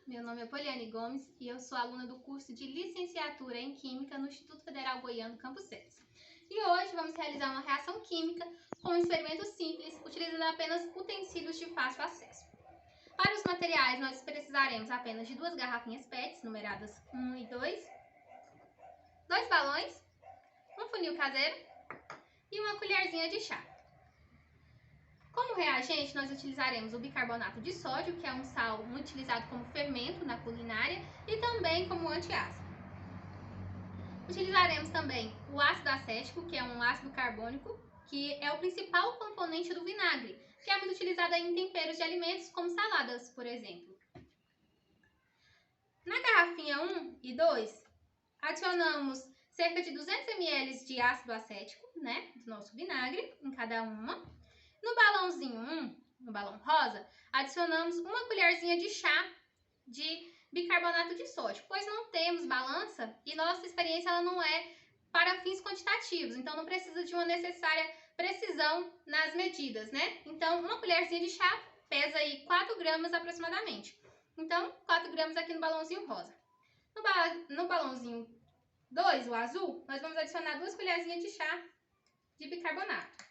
meu nome é Poliane Gomes e eu sou aluna do curso de Licenciatura em Química no Instituto Federal Goiano, Campus Sales. E hoje vamos realizar uma reação química com um experimento simples, utilizando apenas utensílios de fácil acesso. Para os materiais, nós precisaremos apenas de 2 garrafinhas PET, numeradas 1 e 2, 2 balões, um funil caseiro e uma colherzinha de chá. Como reagente, nós utilizaremos o bicarbonato de sódio, que é um sal muito utilizado como fermento na culinária e também como antiácido. Utilizaremos também o ácido acético, que é um ácido carbônico, que é o principal componente do vinagre, que é muito utilizado em temperos de alimentos, como saladas, por exemplo. Na garrafinha 1 e 2, adicionamos cerca de 200 ml de ácido acético, do nosso vinagre, em cada uma. No balãozinho 1, no balão rosa, adicionamos uma colherzinha de chá de bicarbonato de sódio, pois não temos balança e nossa experiência ela não é para fins quantitativos, então não precisa de uma necessária precisão nas medidas, Então, uma colherzinha de chá pesa aí 4 gramas aproximadamente. Então, 4 gramas aqui no balãozinho rosa. No balãozinho 2, o azul, nós vamos adicionar 2 colherzinhas de chá de bicarbonato.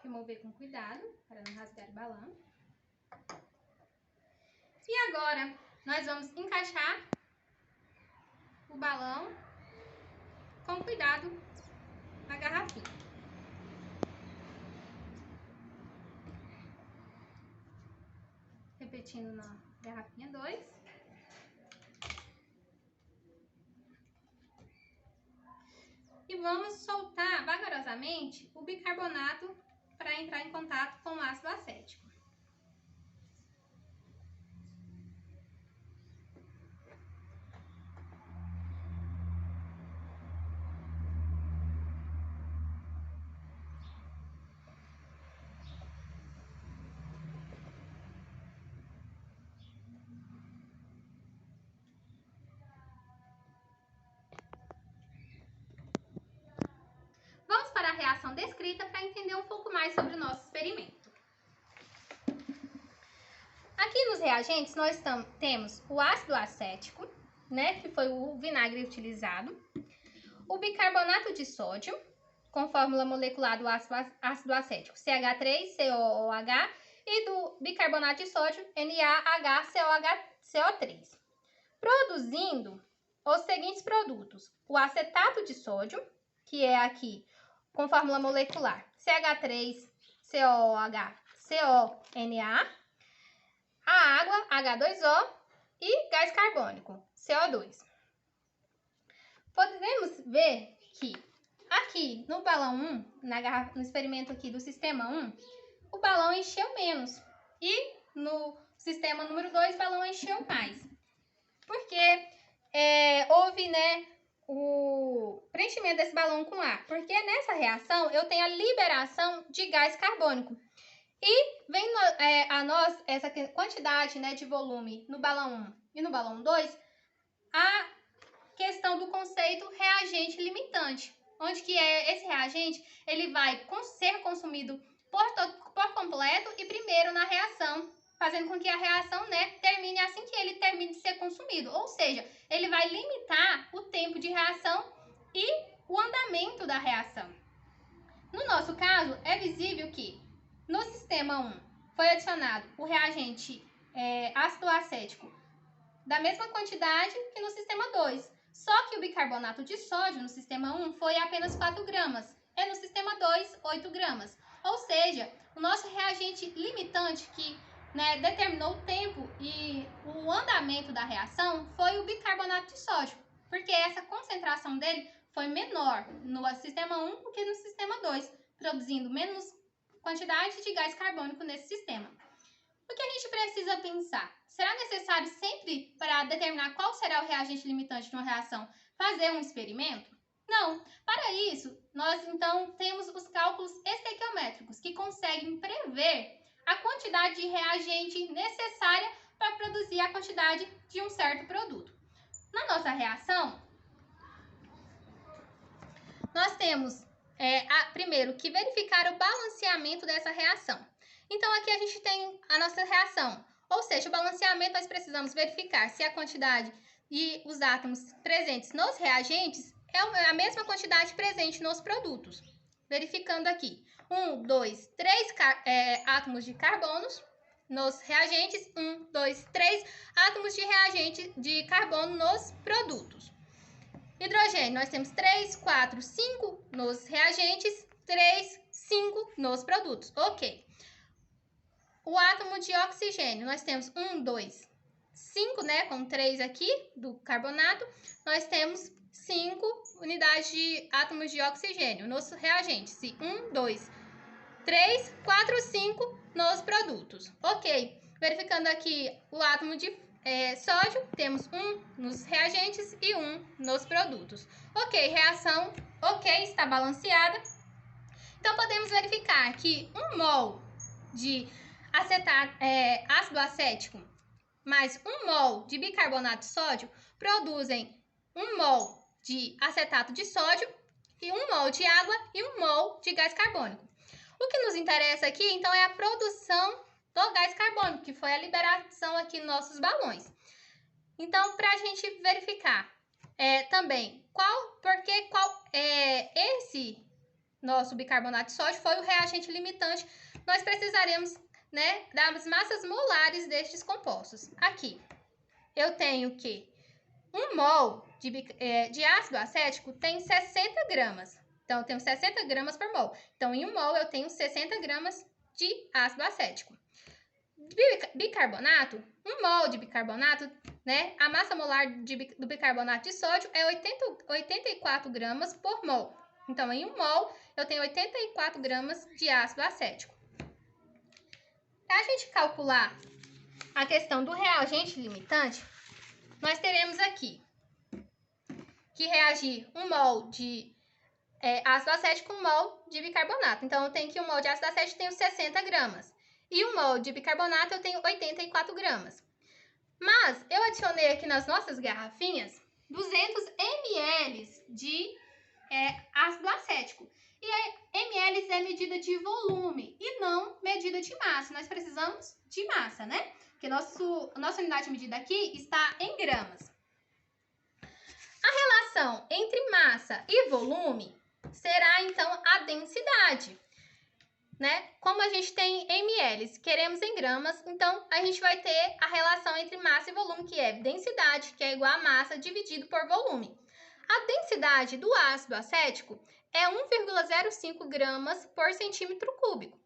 Remover com cuidado, para não rasgar o balão. E agora, nós vamos encaixar o balão com cuidado na garrafinha. Repetindo na garrafinha 2. E vamos soltar vagarosamente o bicarbonato para entrar em contato com o ácido acético. Vamos para a reação descrita para entender um pouco mais sobre o nosso experimento. Aqui nos reagentes nós temos o ácido acético, que foi o vinagre utilizado, o bicarbonato de sódio, com fórmula molecular do ácido acético CH3COOH e do bicarbonato de sódio NaHCOH-CO3, produzindo os seguintes produtos: o acetato de sódio, que é aqui com fórmula molecular CH3COOH-CONa, a água H2O e gás carbônico CO2. Podemos ver que aqui no balão 1, no experimento aqui do sistema 1, o balão encheu menos. E no sistema número 2, o balão encheu mais. Porque houve, o preenchimento desse balão com ar. Porque nessa reação eu tenho a liberação de gás carbônico. E vem a nós essa quantidade de volume no balão 1 e no balão 2, a questão do conceito reagente limitante, onde que esse reagente ele vai ser consumido por completo e primeiro na reação, fazendo com que a reação termine assim que ele termine de ser consumido. Ou seja, ele vai limitar o tempo de reação e o andamento da reação. No nosso caso, é visível que no sistema 1 foi adicionado o reagente ácido acético da mesma quantidade que no sistema 2. Só que o bicarbonato de sódio no sistema 1 foi apenas 4 gramas e no sistema 2, 8 gramas. Ou seja, o nosso reagente limitante que determinou o tempo e o andamento da reação foi o bicarbonato de sódio, porque essa concentração dele foi menor no sistema 1 do que no sistema 2, produzindo menos quantidade de gás carbônico nesse sistema. O que a gente precisa pensar? Será necessário sempre, para determinar qual será o reagente limitante de uma reação, fazer um experimento? Não. Para isso, nós então temos os cálculos estequiométricos, que conseguem prever a quantidade de reagente necessária para produzir a quantidade de um certo produto. Na nossa reação, nós temos primeiro que verificar o balanceamento dessa reação. Então, aqui a gente tem a nossa reação, ou seja, o balanceamento nós precisamos verificar se a quantidade e os átomos presentes nos reagentes é a mesma quantidade presente nos produtos. Verificando aqui, 1, 2, 3 átomos de carbonos nos reagentes, 1, 2, 3 átomos de reagente de carbono nos produtos. Hidrogênio, nós temos 3, 4, 5 nos reagentes, 3, 5 nos produtos. Ok. O átomo de oxigênio, nós temos 1, 2, 5, né? Com 3 aqui do carbonato, nós temos 5 unidades de átomos de oxigênio nos reagentes. 1, 2, 3, 4, 5 nos produtos. Ok. Verificando aqui o átomo de sódio, temos 1 nos reagentes e 1 nos produtos. Ok, reação ok, está balanceada. Então, podemos verificar que 1 mol de ácido acético mais 1 mol de bicarbonato de sódio produzem 1 mol de acetato de sódio e 1 mol de água e 1 mol de gás carbônico. O que nos interessa aqui, então, é a produção do gás carbônico, que foi a liberação aqui nos nossos balões. Então, para a gente verificar também esse nosso bicarbonato de sódio foi o reagente limitante, nós precisaremos, né, das massas molares destes compostos. Aqui, eu tenho que 1 mol de ácido acético tem 60 gramas. Então, eu tenho 60 gramas por mol. Então, em 1 mol, eu tenho 60 gramas de ácido acético. Bicarbonato, 1 mol de bicarbonato, né? A massa molar do bicarbonato de sódio é 84 gramas por mol. Então, em 1 mol, eu tenho 84 gramas de ácido acético. Para a gente calcular a questão do reagente limitante, nós teremos aqui que reagir 1 mol de ácido acético com 1 mol de bicarbonato. Então, eu tenho que 1 mol de ácido acético tenho 60 gramas. E 1 mol de bicarbonato eu tenho 84 gramas. Mas eu adicionei aqui nas nossas garrafinhas 200 ml de ácido acético. E ml é medida de volume e não medida de massa. Nós precisamos de massa, né? Porque a nossa unidade de medida aqui está em gramas. A relação entre massa e volume será, então, a densidade. Né? Como a gente tem ml, queremos em gramas, então a gente vai ter a relação entre massa e volume, que é densidade, que é igual a massa dividido por volume. A densidade do ácido acético é 1,05 gramas por centímetro cúbico.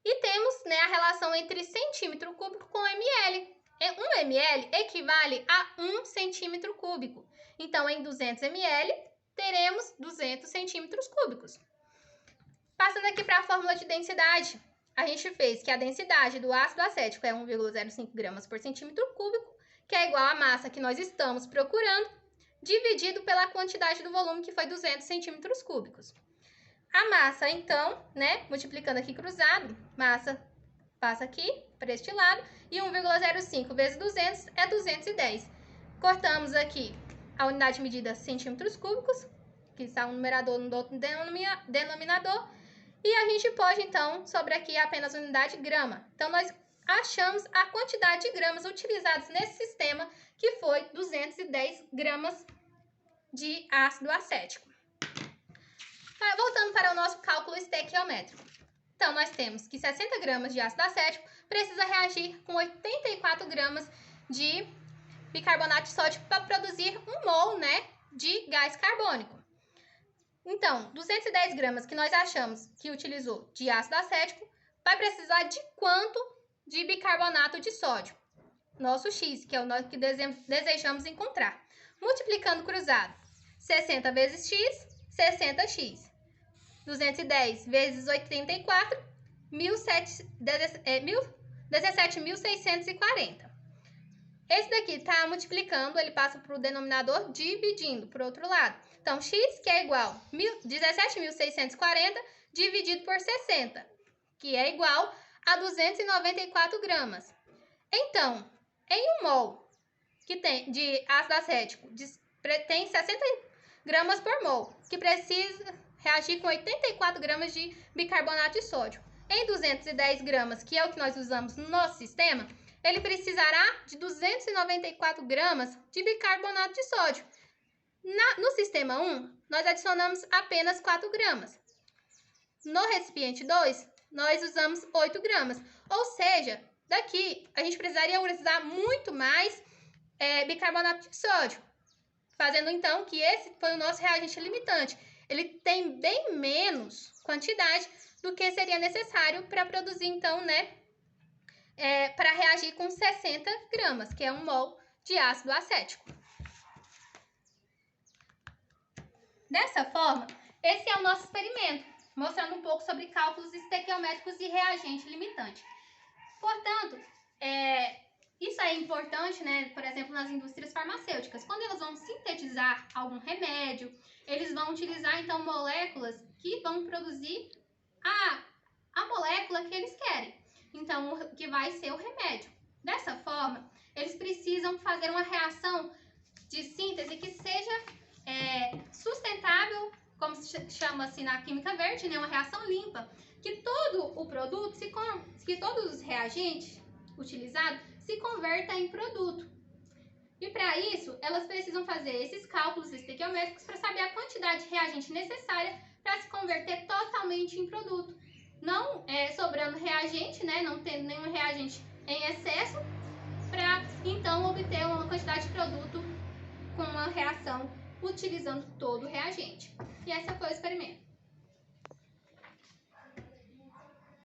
E temos, né, a relação entre centímetro cúbico com ml. 1 ml equivale a 1 centímetro cúbico. Então, em 200 ml, teremos 200 centímetros cúbicos. Passando aqui para a fórmula de densidade, a gente fez que a densidade do ácido acético é 1,05 gramas por centímetro cúbico, que é igual à massa que nós estamos procurando, dividido pela quantidade do volume, que foi 200 centímetros cúbicos. A massa, então, né, multiplicando aqui cruzado, massa passa aqui para este lado, e 1,05 vezes 200 é 210. Cortamos aqui a unidade de medida centímetros cúbicos, que está um numerador no outro denominador, e a gente pode, então, sobre aqui apenas a unidade grama. Então, nós achamos a quantidade de gramas utilizadas nesse sistema, que foi 210 gramas de ácido acético. Voltando para o nosso cálculo estequiométrico. Então, nós temos que 60 gramas de ácido acético precisa reagir com 84 gramas de bicarbonato de sódio para produzir 1 mol, né, de gás carbônico. Então, 210 gramas que nós achamos que utilizou de ácido acético, vai precisar de quanto de bicarbonato de sódio? Nosso X, que é o que desejamos encontrar. Multiplicando cruzado, 60 vezes X, 60X. 210 vezes 84, 17.640. Esse daqui está multiplicando, ele passa para o denominador dividindo para o outro lado. Então, x que é igual a 17.640 dividido por 60, que é igual a 294 gramas. Então, em 1 mol que tem de ácido acético, tem 60 gramas por mol, que precisa reagir com 84 gramas de bicarbonato de sódio. Em 210 gramas, que é o que nós usamos no nosso sistema, ele precisará de 294 gramas de bicarbonato de sódio. No sistema 1, nós adicionamos apenas 4 gramas. No recipiente 2, nós usamos 8 gramas. Ou seja, daqui a gente precisaria usar muito mais bicarbonato de sódio, fazendo então que esse foi o nosso reagente limitante. Ele tem bem menos quantidade do que seria necessário para produzir então, para reagir com 60 gramas, que é 1 mol de ácido acético. Dessa forma, esse é o nosso experimento, mostrando um pouco sobre cálculos estequiométricos e reagente limitante. Portanto, isso é importante, por exemplo, nas indústrias farmacêuticas. Quando elas vão sintetizar algum remédio, eles vão utilizar, então, moléculas que vão produzir a molécula que eles querem. Então, que vai ser o remédio. Dessa forma, eles precisam fazer uma reação de síntese que seja sustentável, como se chama assim na química verde, uma reação limpa, que todo o produto, que todos os reagentes utilizados se converta em produto. E para isso, elas precisam fazer esses cálculos estequiométricos para saber a quantidade de reagente necessária para se converter totalmente em produto. Não sobrando reagente, não tendo nenhum reagente em excesso, para então obter uma quantidade de produto com uma reação utilizando todo o reagente. E esse foi o experimento.